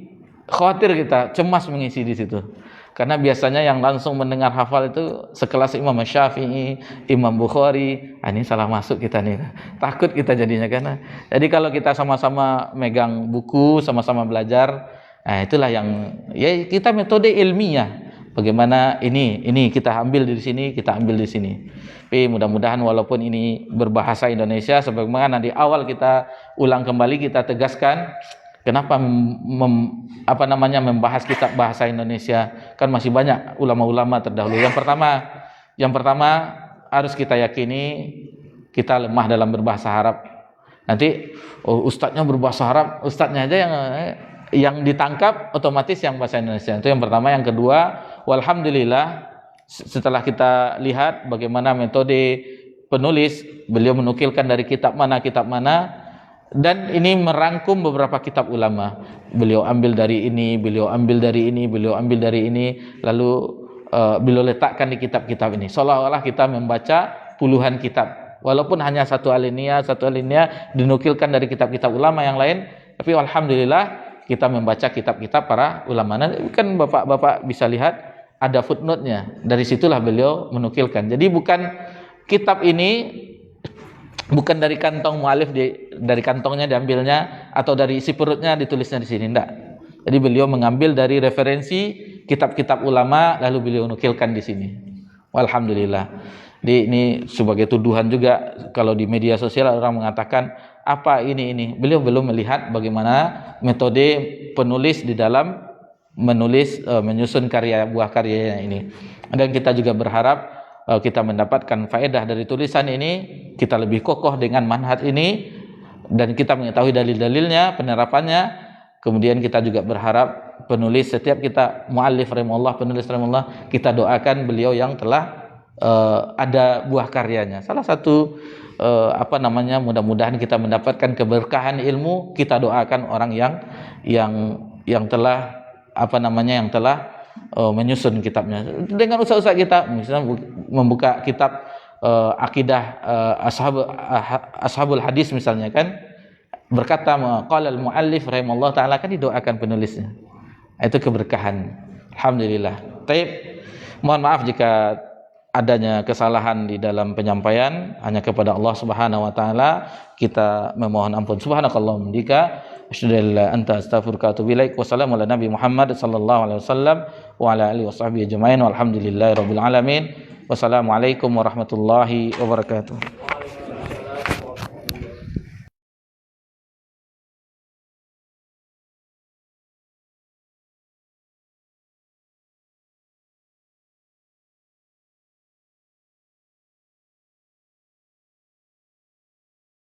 Khawatir kita, cemas mengisi di situ. Karena biasanya yang langsung mendengar hafal itu sekelas Imam Syafi'i, Imam Bukhari. Ini salah masuk kita nih. Takut kita jadinya karena. Jadi kalau kita sama-sama megang buku, sama-sama belajar, itulah yang ya kita metode ilmiah. Bagaimana ini kita ambil di sini, kita ambil di sini. Tapi mudah-mudahan walaupun ini berbahasa Indonesia, sebagaimana di awal kita ulang kembali, kita tegaskan kenapa membahas kitab bahasa Indonesia, kan masih banyak ulama-ulama terdahulu. Yang pertama harus kita yakini kita lemah dalam berbahasa Arab. Nanti ustadznya berbahasa Arab, ustadznya aja yang ditangkap otomatis yang bahasa Indonesia. Itu yang pertama. Yang kedua, walhamdulillah setelah kita lihat bagaimana metode penulis, beliau menukilkan dari kitab mana, dan ini merangkum beberapa kitab ulama. Beliau ambil dari ini, beliau ambil dari ini, beliau ambil dari ini, lalu beliau letakkan di kitab-kitab ini. Seolah-olah kita membaca puluhan kitab, walaupun hanya satu alinea dinukilkan dari kitab-kitab ulama yang lain, tapi alhamdulillah kita membaca kitab-kitab para ulama. Nanti kan bapak-bapak bisa lihat ada footnote-nya. Dari situlah beliau menukilkan. Jadi bukan kitab ini bukan dari kantong mualif, dari kantongnya diambilnya, atau dari isi perutnya ditulisnya di sini, enggak. Jadi beliau mengambil dari referensi kitab-kitab ulama, lalu beliau nukilkan di sini. Alhamdulillah. Ini sebagai tuduhan juga kalau di media sosial orang mengatakan apa ini. Beliau belum melihat bagaimana metode penulis di dalam menyusun buah karyanya ini. Dan kita juga berharap kita mendapatkan faedah dari tulisan ini, kita lebih kokoh dengan manhaj ini, dan kita mengetahui dalil-dalilnya, penerapannya. Kemudian kita juga berharap penulis, setiap kita muallif rahimahullah, penulis rahimahullah, kita doakan beliau yang telah ada buah karyanya. Salah satu mudah-mudahan kita mendapatkan keberkahan ilmu, kita doakan orang yang telah menyusun kitabnya. Dengan usaha-usaha kita, misalnya membuka kitab akidah ashabul hadis misalnya, kan berkata qala al muallif rahimallahu taala, kan didoakan penulisnya. Itu keberkahan. Alhamdulillah. Baik. Mohon maaf jika adanya kesalahan di dalam penyampaian, hanya kepada Allah Subhanahu wa taala kita memohon ampun. Subhanakallahumma bika asyhadu an la anta astaghfiruka wa atubu ilaik. Wassalamu ala nabi Muhammad sallallahu alaihi wasallam wa ala alihi washabbihi ajmain walhamdulillahi rabbil alamin. Wassalamualaikum warahmatullahi wabarakatuh.